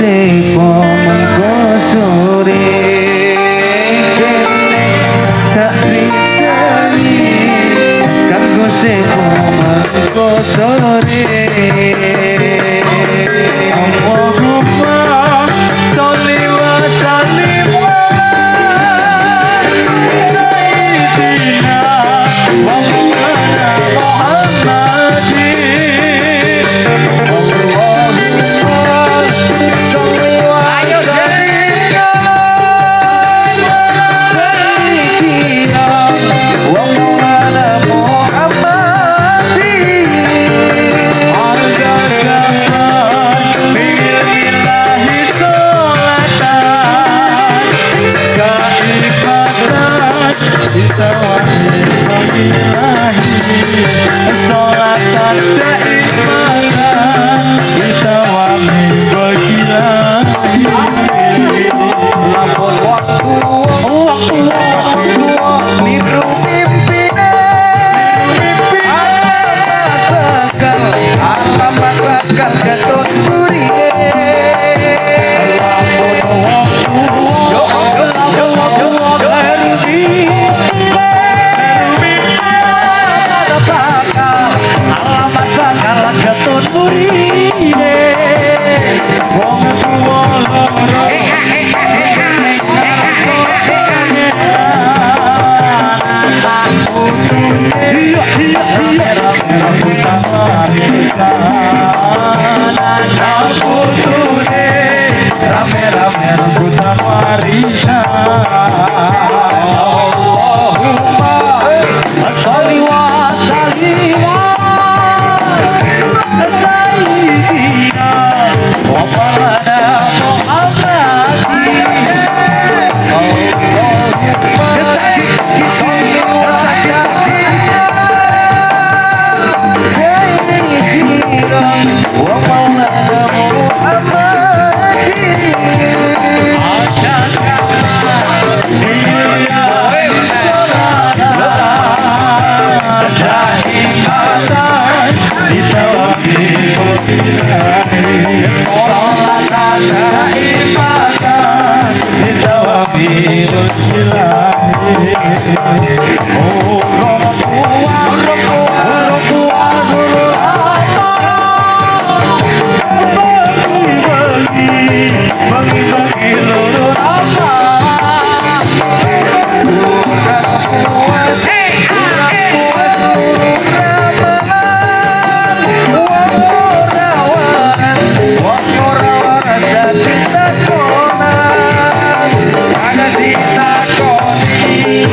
sepo mengko sore tak tritani kanggo sepo mengko sore Allahumma sholli wa sallim sayyidina wa maulana Muhammadin Allahumma sholli wa sallim sayyidina wa maulana Muhammadin Ada di takoni,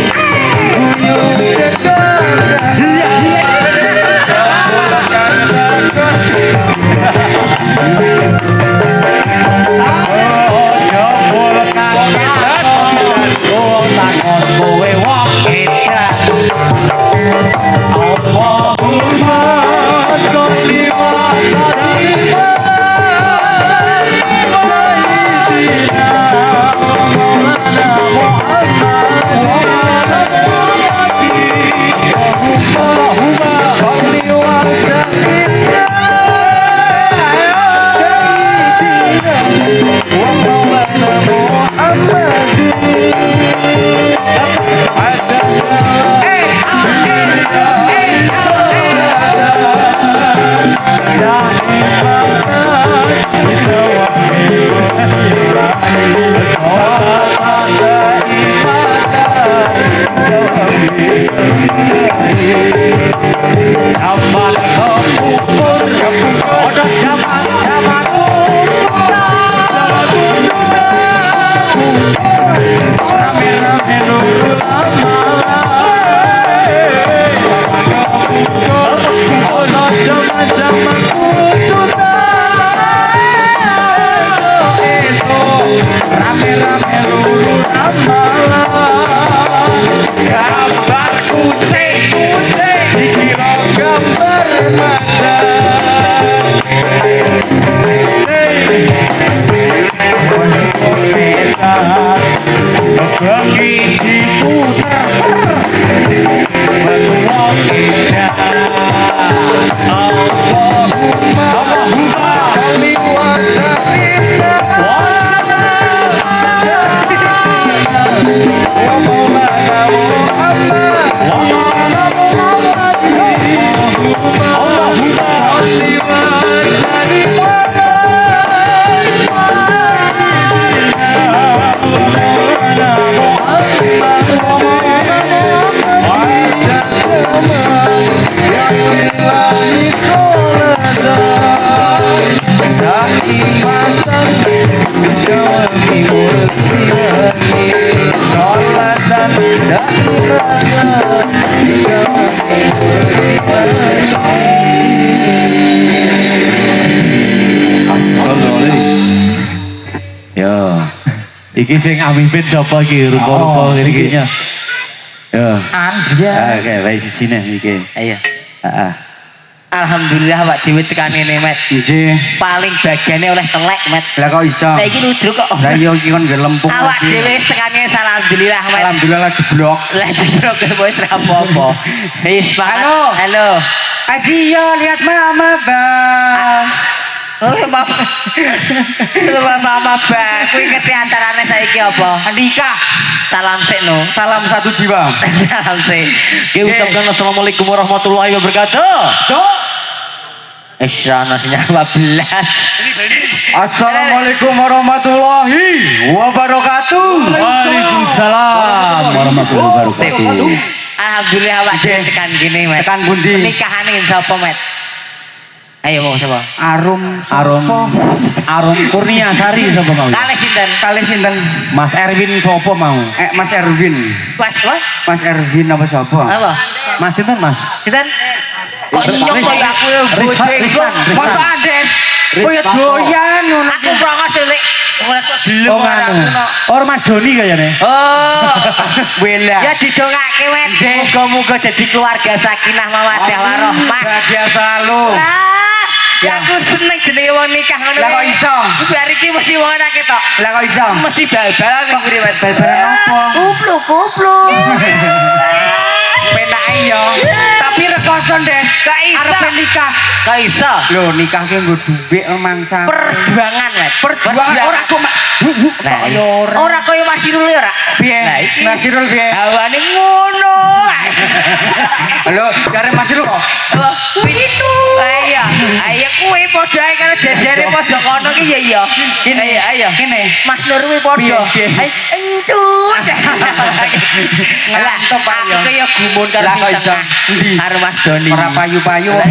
Aki matang Gawangi murti Sholatan dan raga Gawangi murti Ya iki sing amimpin sapa iki rupa-rupa iki nya. Ya. Andia. Oke, baik sini iki. Ayo. Heeh. Alhamdulillah Pak Dewi tekan ini Met. Nggih. Paling bagiannya oleh telek Met. Lah kok iso? Lah iki ludruk kok. Lah iya iki kon nggih lempung. Awak dhewe tekannya alhamdulillah Met. Alhamdulillah lah jeblok. Lah jeblok wis ra apa-apa. Wis Halo. Halo. Aziyo lihat mama bang. Oh, mama bang. Kuwi keteaterane saiki apa? Nikah. Salam sik no. Salam satu jiwa. Salam sik. Ki ucapkan assalamualaikum warahmatullahi wabarakatuh. Cuk. Isyana sinyal 12. Assalamualaikum warahmatullahi wabarakatuh. Waalaikumsalam warahmatullahi wabarakatuh. Alhamdulillah awak dhewe tekan kene, Met. Tekan pundi? Nikahane sapa, Met? Ayo mau sapa? Arum Kurnia Sari sapa mau? Kalih sinten? Kalih sinten? Mas Erwin sapa mau? Mas Erwin. Mas Erwin apa sapa? Apa? Mas sinten, Mas? Sinten? Kok nyok koyo aku Rizwan. Masa Ades? Koyo doyan ngono. Aku prongos lek ora kok belum Or Mas Doni kayane. Oh. Wela. Ya didongake, Met. Muga-muga dadi keluarga sakinah mawaddah warahmah. Bahagia selalu. Ya aku seneng jenenge wong nikah ngono. Lah kok iso? Bar iki mesti wong ana ketok. Lah kok iso? Mesti bal-balan kok ngene, Met. Bal-balan apa? Kupluk. Penak yo. Tapi rekoso, Des. Arep nikah. Kok iso? Lho, nikah ki nggo dhuwit mangsa. Perjuangan, Met. Perjuangan ora kok Nah, ora koyo Mas Irul ya ora? Piye? Lah iki Mas Irul piye? hawane ngono. Lho, jare Mas Irul kok. Begitu. Ayo kuwi padha ae karo jajare padha kono ki ya iya. Kene ayo. Kene. Mas Nur kuwi padha. Entut. Lah top ayo. Aku ya gumun karo karo Mas Doni. Ora payu-payu. Ora.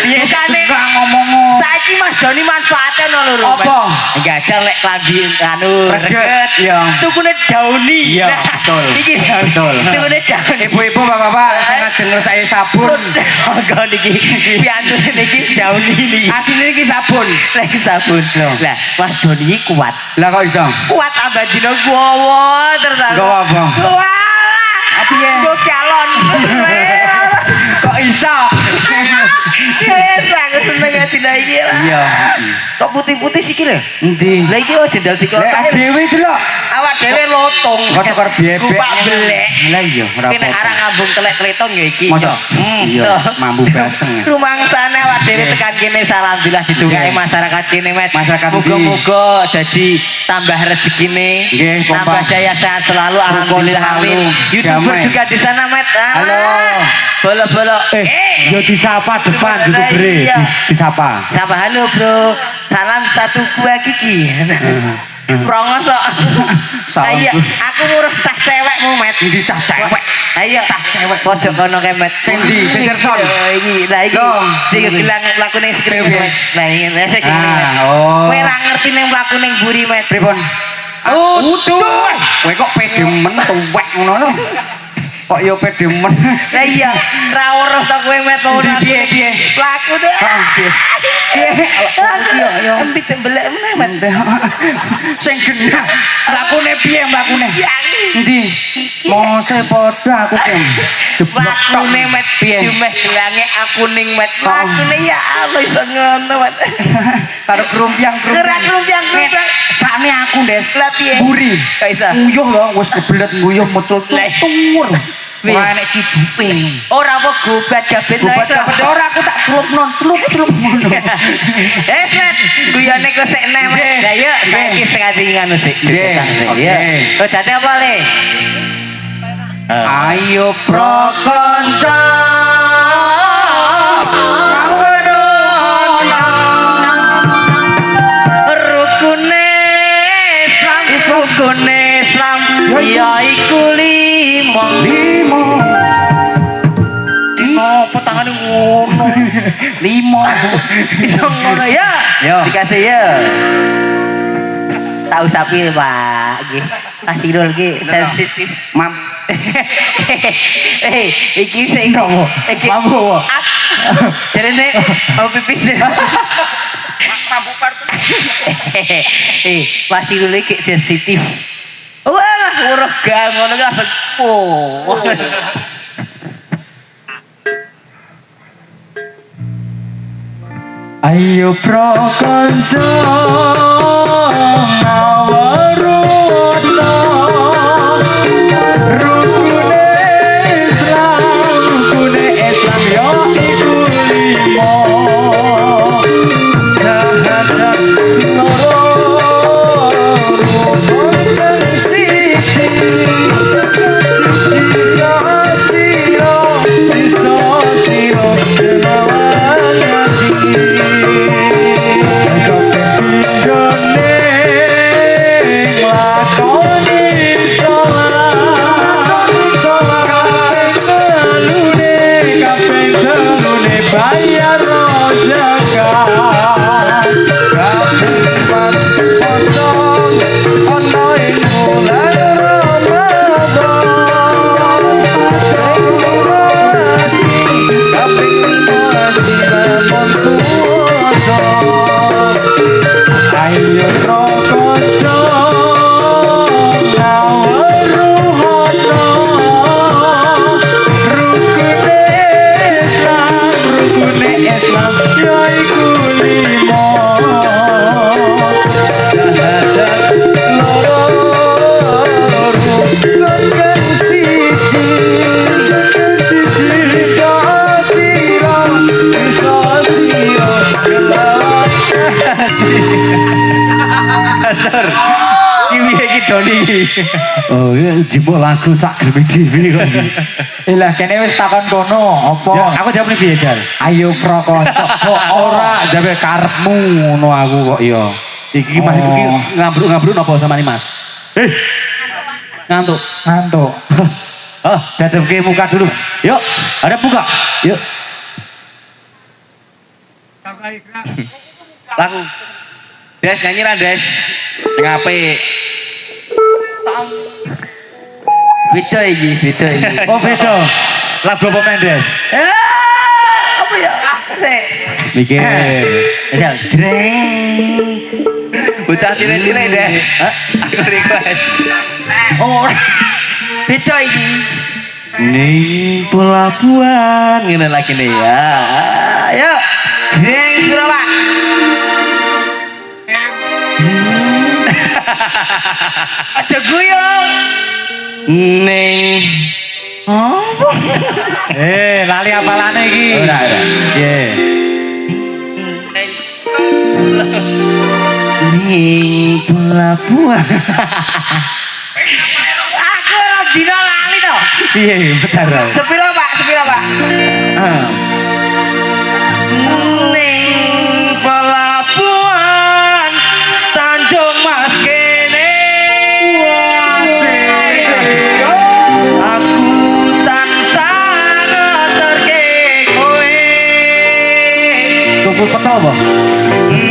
Biasane ngomong. Saiki Mas Doni manfaate ono lho. Apa? Gajah lek klambi anu reget. Iya. Tukune dauni. Iya, betul. Iki betul. Tukune dauni. Ibu-ibu, bapak-bapak, sing ajeng ngresaki sabun. Monggo niki piantune niki dauni niki. Asline iki sabun. Lagi sabun. Lah, Mas Doni iki kuat. Lah kok iso? Kuat ambek dina gowo terus. Gowo apa? Wah. Piye? Go galon. Kok iso? Yes, aku seneng dina iki lah. Iya. Kok putih-putih sikile? Endi? Lah iki jendal dikok. Lek dhewe iki lho. Awak dhewe lotong. Kok tukar bebek. Kupak belek. Lah iya, ora Kene apa-apa. arang ngambung telek kleton ya iki. Masa? Iya, mambu baseng. Rumangsane awak dhewe tekan kene alhamdulillah ditunggae masyarakat kene, Met. Masyarakat muga-muga dadi tambah rezekine, nggih, tambah jaya sehat selalu alhamdulillah amin. YouTuber juga di sana, Met. Halo. Bolo-bolo. Yo disapa depan YouTuber disapa. Sapa halo, Bro. Salam satu gua Kiki. Prongos kok. Ayo, aku ngurus cah cewekmu, Met. Ndi cah cewek? Ayo, cah cewek pojok kono ke, Met. Sing ndi? Sing Serson. Iki, lah iki. Sing gelang mlakune skrip, Met. Lah iki iki. Oh. Kowe ora ngerti ning mlaku ning mburi, Met. Pripun? Utuh. Kowe kok pede men tuwek ngono lho. Kok yo pede men. Lah iya, ra weruh to kowe, Met. Piye? Laku deh. Yo. Empit belek meneh, Met. Sing genah. Lakune piye mbakune? Endi? Mose padha aku tem. Jeblok Lakune, Met. piye? Dumeh gelange aku ning, Met. Lakune ya Allah iso ngono, Met. Karo krumpiang. Gerak krumpiang. Sakne aku, Des. Lah piye? Buri. Kok iso? Nguyuh lho, wis kebelet nguyuh mecucuk tur. Ora enek cidupe. Ora apa gobat gabet Gobat ora aku tak celup ngono. Set, guyone kok sik enek. Lah yo saiki sing ati ngono sik. Oke. Oh, dadi apa le? Ayo pro konco. Rukune Islam yaiku limo. Dino petangane ngono. 5. Iso ngono ya. Yo. Dikasih ya. Tahu sapi Pak, nggih. Kasih dol nggih sensitif. Mam. Iki sing Nopo? Iki Mampu. jarene mau pipis. Mampu partu. Masih dulu iki sensitif. Wah, urung gang ngono ki langsung po. Ayo pro kanca ngawaruta rukune Islam yo iku limo sahadat loro rukun siji bisa siro kelawan hati. Oh iya, jempol lagu sak gremi TV kok. Ilah kene wis takon kono apa? Ya, aku jawab nih piye, Dal? Ayo pro kanca. Kok ora jabe karepmu ngono aku kok iya. Iki Mas iki ngambruk-ngambruk napa samane Mas? Ngantuk. Ngantuk. Oh, dadepke muka dulu. Yuk, ada muka. Yuk. Lagu. Des nyanyi lah Des. Sing apik. Beda iki. Oh, beda. Lagu apa Mendes? Apa ya? Sik. Mikir. Misal dreng. Bocah cilik-cilik Des. Aku request. Oh. Beda iki. Ning pelabuhan ngene lagi nih ya. Ayo. Dreng sira, Pak. Aja guyu. Ning Lali apalane iki? Ora. Piye? Ning pelabuhan. Aku ora dina lali to. Piye? Bentar. Sepira, Pak? Ning pelabuhan Tanjung Mas kene aku tansah ngeterke kowe Tuku peta apa?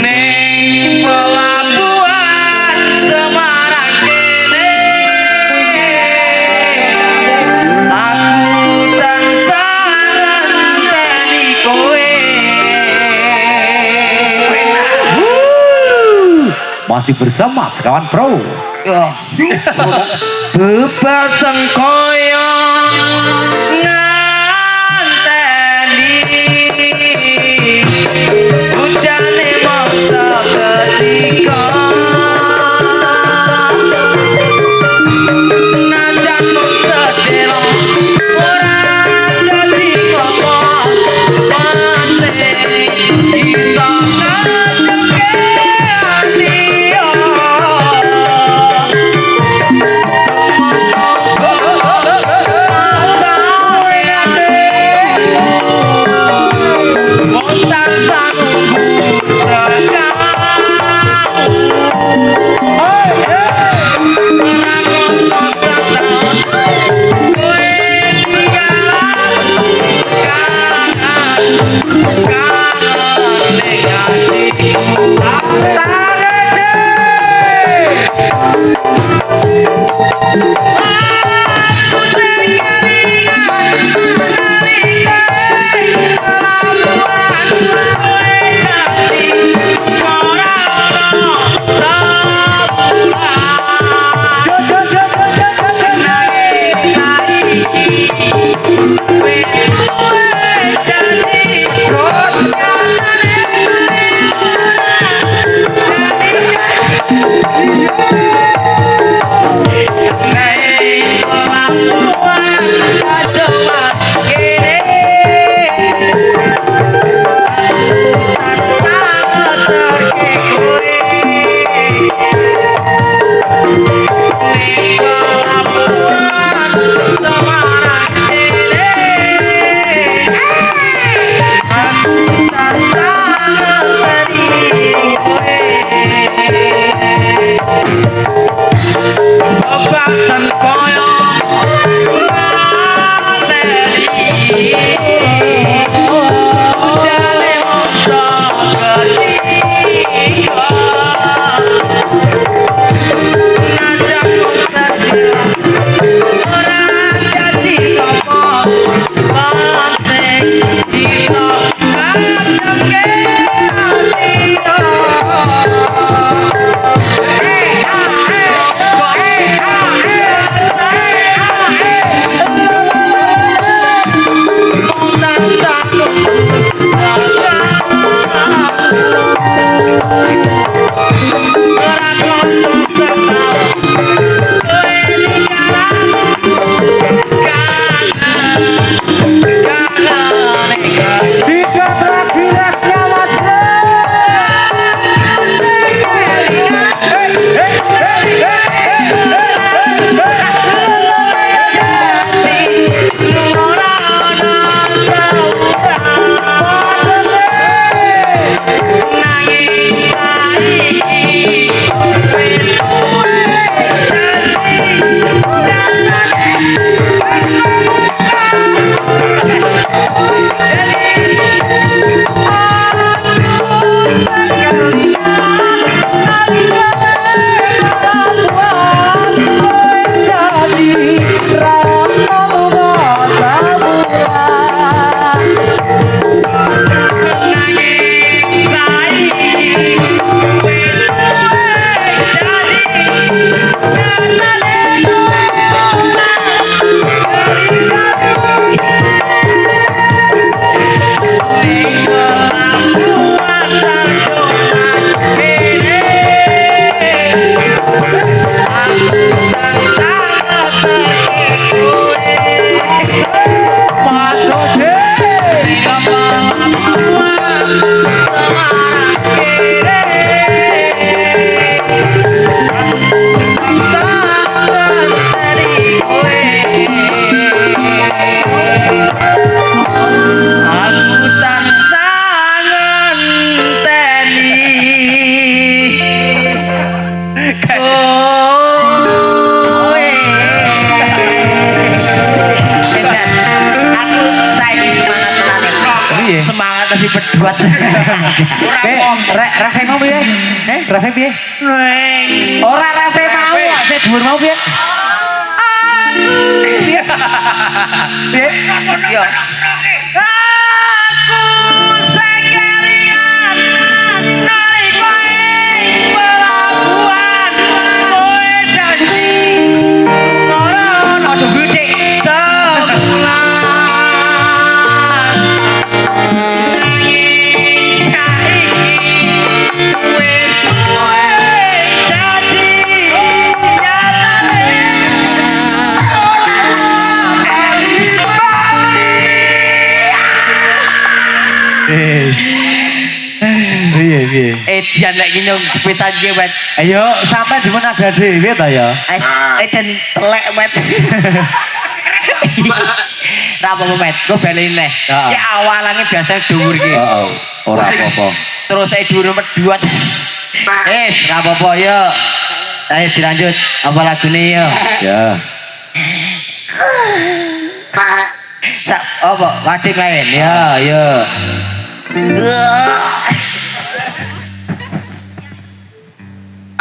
ning pelabuhan Semarang kene aku tansah ngenteni kowe. Masih bersama sekawan pro. Bebaseng koyo nganteni ujane mangsa ketika najan mung sedelo ora dadi apa penting kita ngajake ati berduat. Rafe mau piye? Rafe piye? Ora Rafe mau, saya dhuwur mau piye? Piye? Yo. Aku sekalian narik kowe pelabuhan kowe janji ora ono gede sebulan. Piye? Edian lek nyong sepisan ki, Met. Ayo sampai di mana ada dhewe ta ya? Eden telek, Met. Ra apa-apa, Met. Gue balein neh. Ki awalane biasa dhuwur ki. Heeh. Ora apa-apa. Terus saya dhuwur medhuat. Ra apa-apa yo. Ayo dilanjut. Apa lagune yo? Ya. Apa? Wajib main. Ya, yo.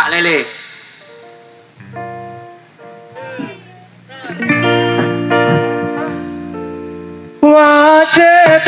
Pak Lele. Wajib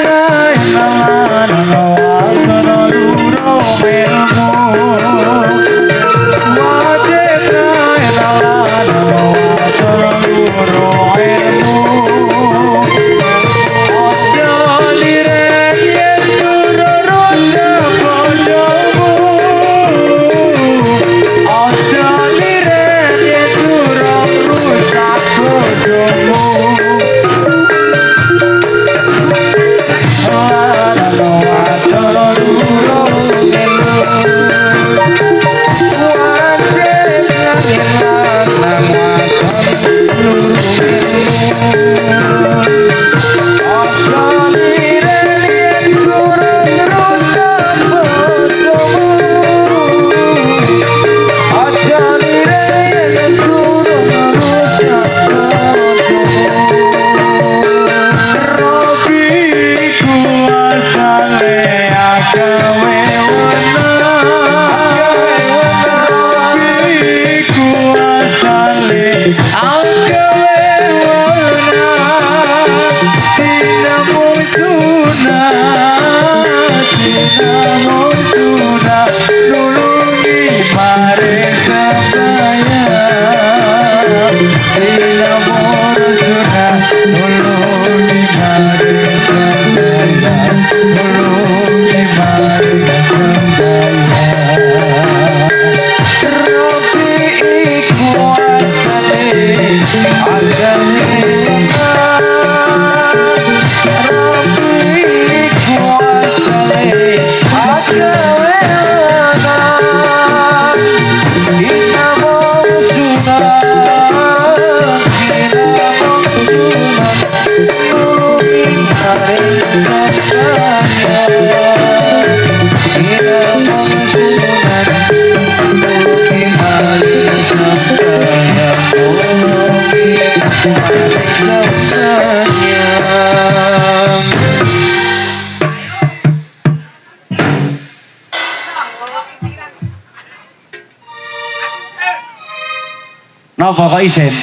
Napa kok isin?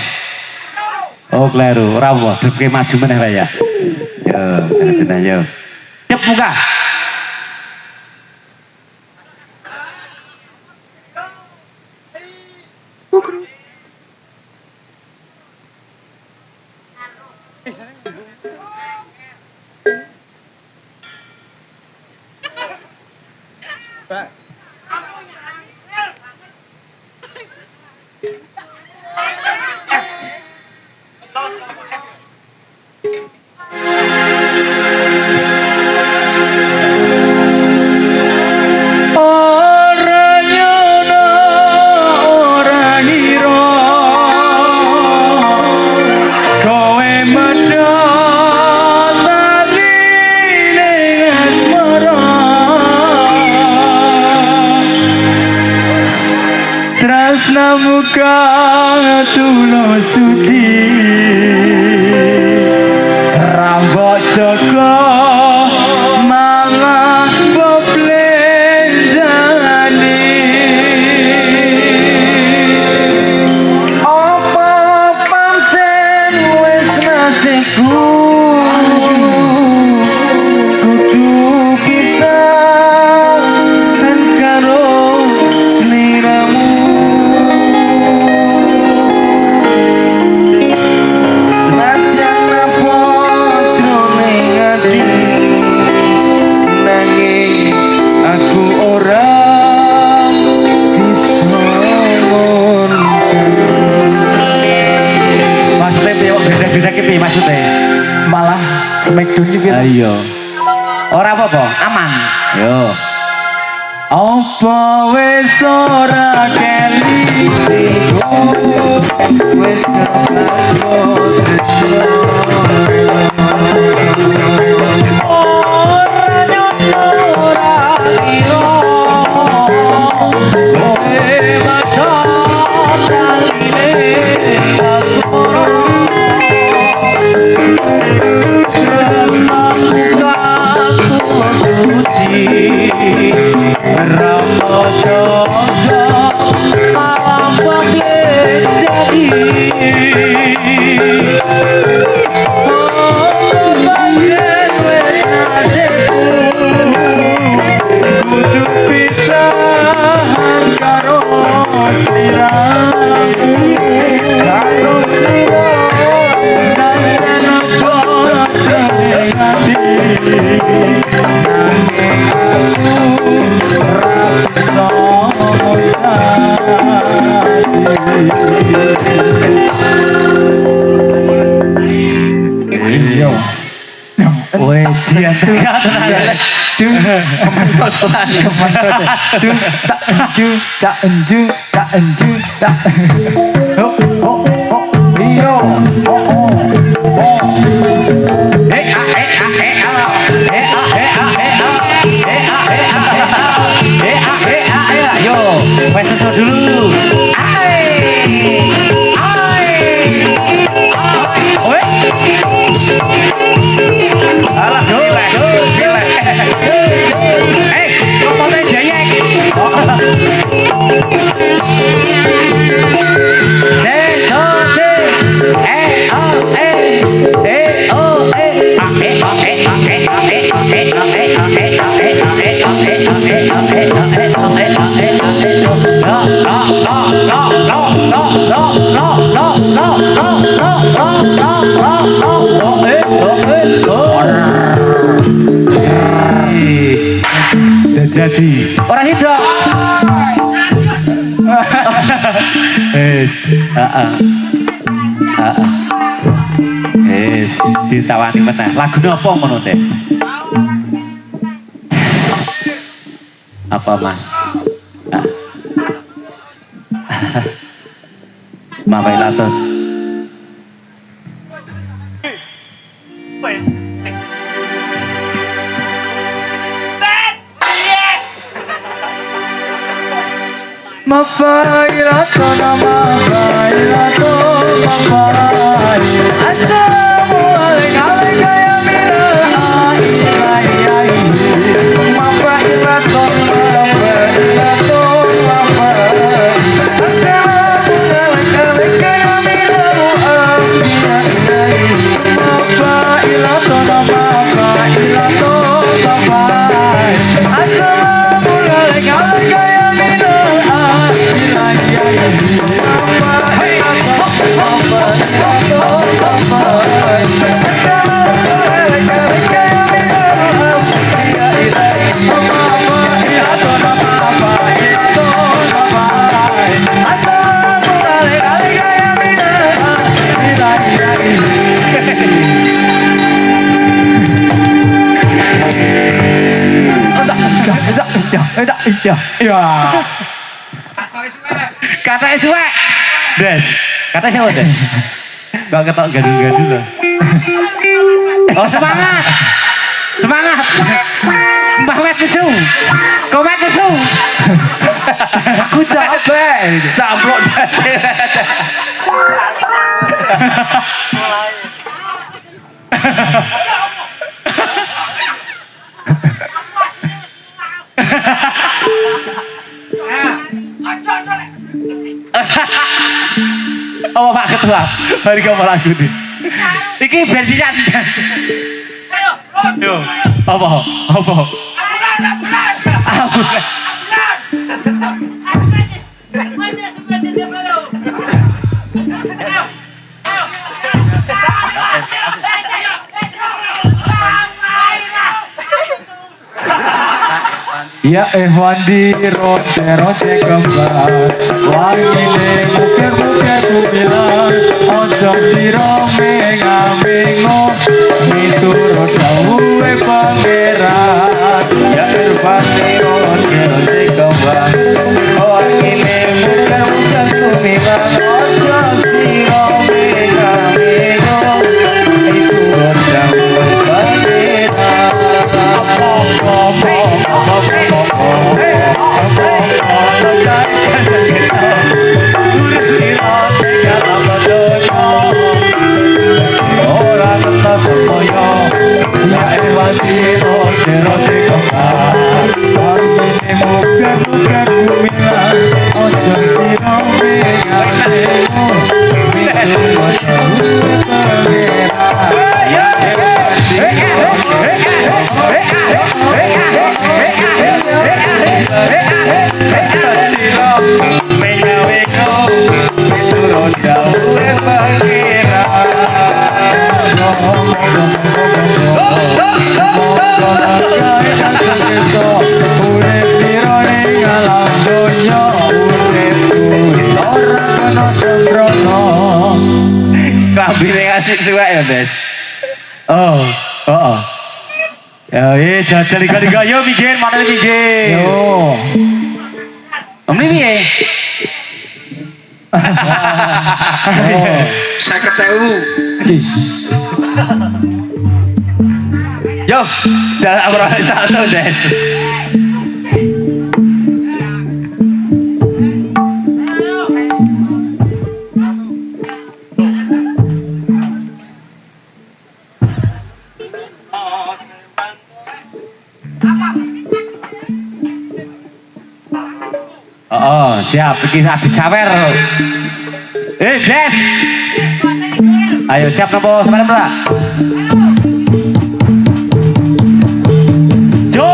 Oh, kleru. Ora apa, dhewe maju meneh ra ya. Yo, tenan yo. Cep buka. Muka tulus suci rambut Joko malah Lah iya. Ora apa-apa, aman. Yo. Apa wis ora keli wis Woi, dia jadi orang hidup. Ditawani meneh. Lagu napa ngono teh? Apa Mas? Mabailaton. Mabailaton, mabailaton, mabailaton. Assalamualaikum ya minal aidai. Mabailaton, mabailaton, mabailaton. Assalamualaikum ya minal aidai. Mabailaton, mabailaton, mabailaton. Assalamualaikum ya minal Kata suwe. Des. Kata siapa Des? Gak ketok gadul-gadul loh. Oh semangat. Semangat. Mbah Met nesu. Komet nesu. Aku capek. Samplok Des. Oh Pak Ketua, hari kamu lagu nih. Iki bensinnya. Yo, apa? Ya Wandi roce kembar wangine mukir-mukir kubilan ojo siro menga-mengo miturut dawuhe pangeran ya irfane ojo kembang oh ngene muga-muga kumiwang ojo sira mega-mega miturut dawuhe pangeran orang entah semuanya ya ewati roti kembang ini muka-muka kumilang ojo siro mega-mega miturut dawuhe kabine asik suwek ya, Des. Oh. Ya, jajal iga yo mikir mana mikir. Yo. Omni piye? 50.000. Yo, jangan amroh salto, Des. Oh, siap. Iki habis sawer. Des. Ayo siap nopo sampeyan, Pak? Jo.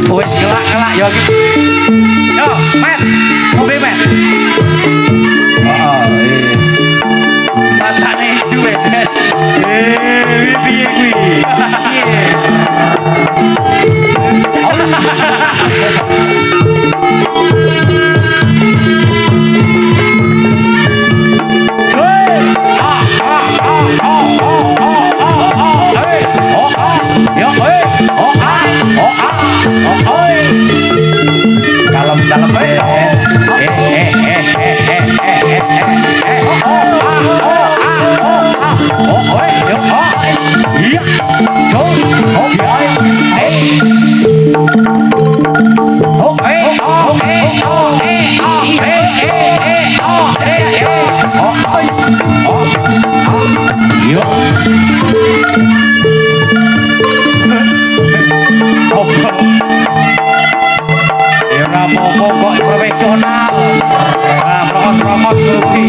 Wes kelak yo iki. Yo, Met. Mobil, Met. Matane juwe, Des. Piye kuwi? Profesional, promos rugi.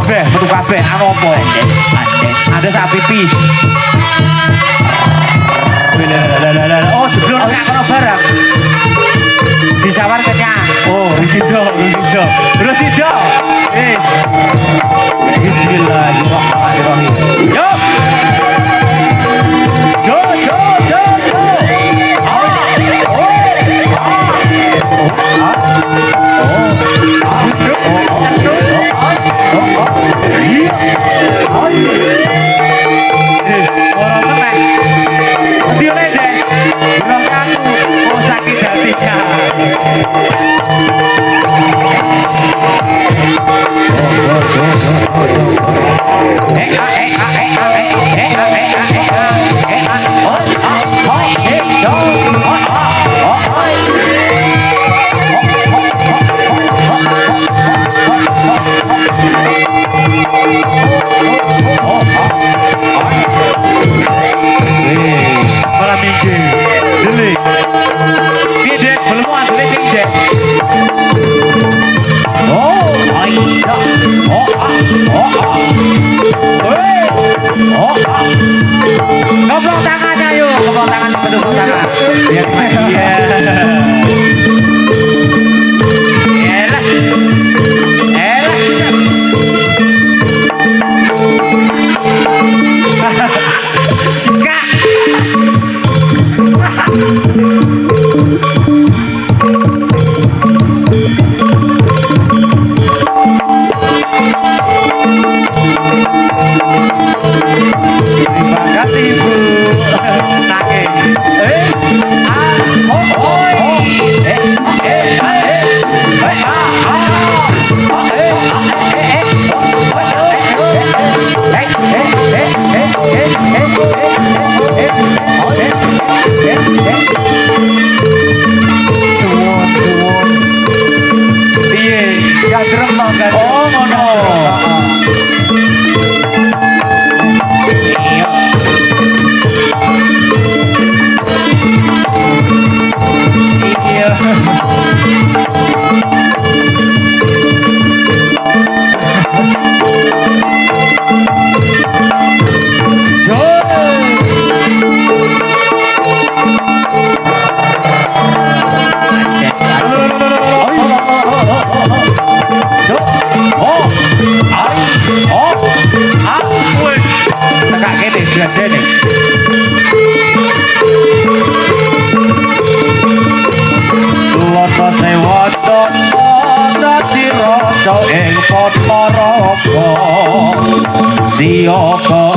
metu kabeh. Anu apa? Ada sak pipis. Oh, jeblok gak kena barang. Disawar kenyang. Oh, Rusido. Bismillahirrahmanirrahim. Yo. Goblok tangannya yuk, goblok tangan, goblok tangan. Siapa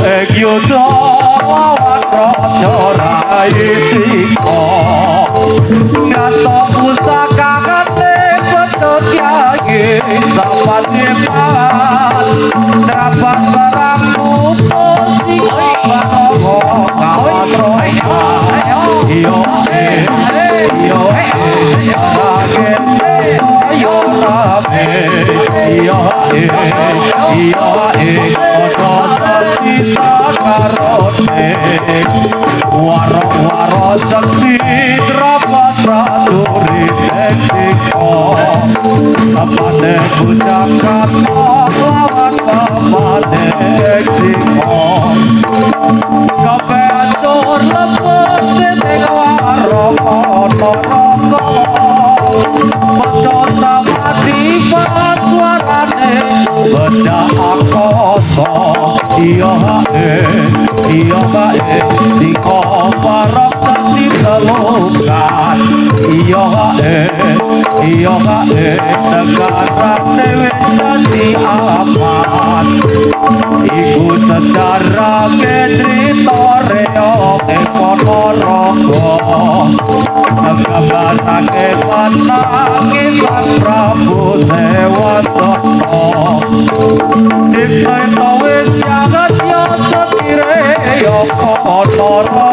egyuda lawan raja Raisika ngasta pusaka kate betut kyai sapatepan dapat barang pupusi banowo kawatroya yo kaget yo rame yo sakti sakarote waro sakti drapat prajurit eksiko sapane bucakan lawan sapane eksiko kapetur lepet seteng waro kono Baca samati suarane beda akoso iya kae siko parok tadi telukan iya kae negara dewe jadi aman iku secara kedrito reok ponorogo ngegambarake panangi sang Prabu Sewatono cipta wis jagat yo setire yo ponorogo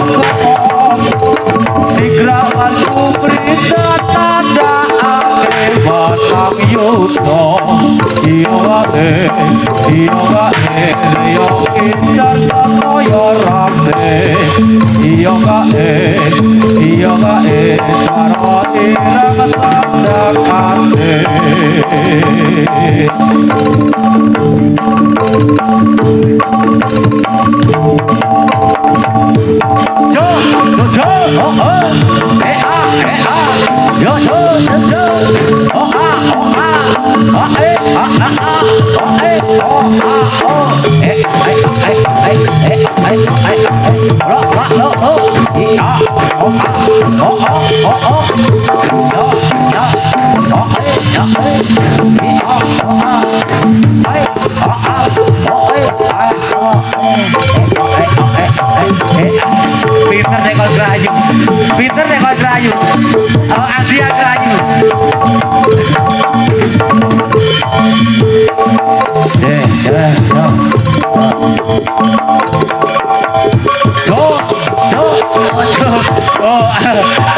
sigrawan berita tanda ake batang yudo iya kae yo kita saya rambe iya kae karo ireng sadakane Jo, yo, pinter deh kalau gerayu, pinter deh kalau gerayu. Adria gerayu.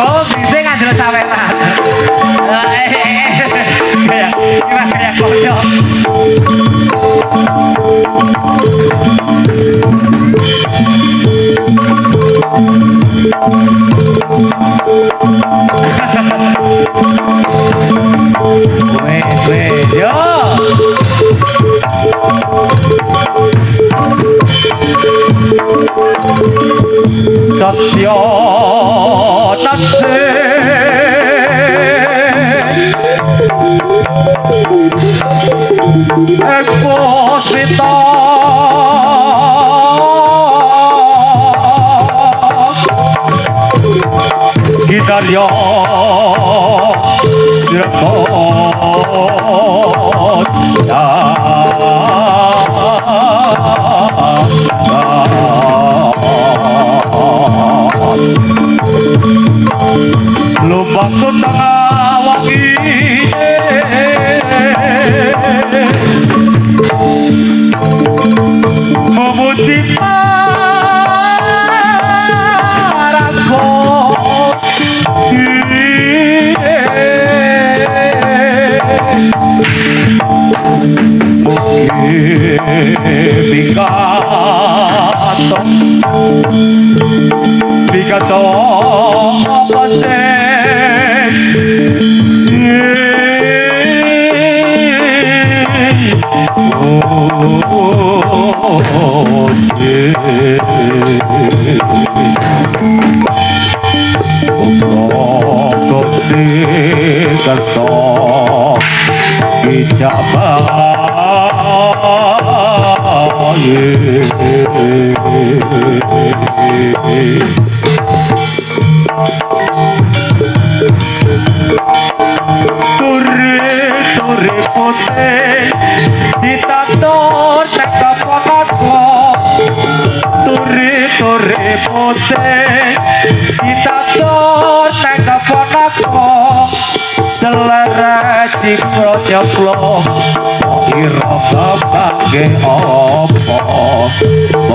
Oh, bisa ngadil sawetan. Kayak kocok. Yo. Satya Nase Eko Sita Gidarya Lubang tengah wangi memuji paraku Bigato Turi putih ditatur nek kaponatku Turi putih ditatur nek kaponatku Celere cipro ceplo ira kabangge apa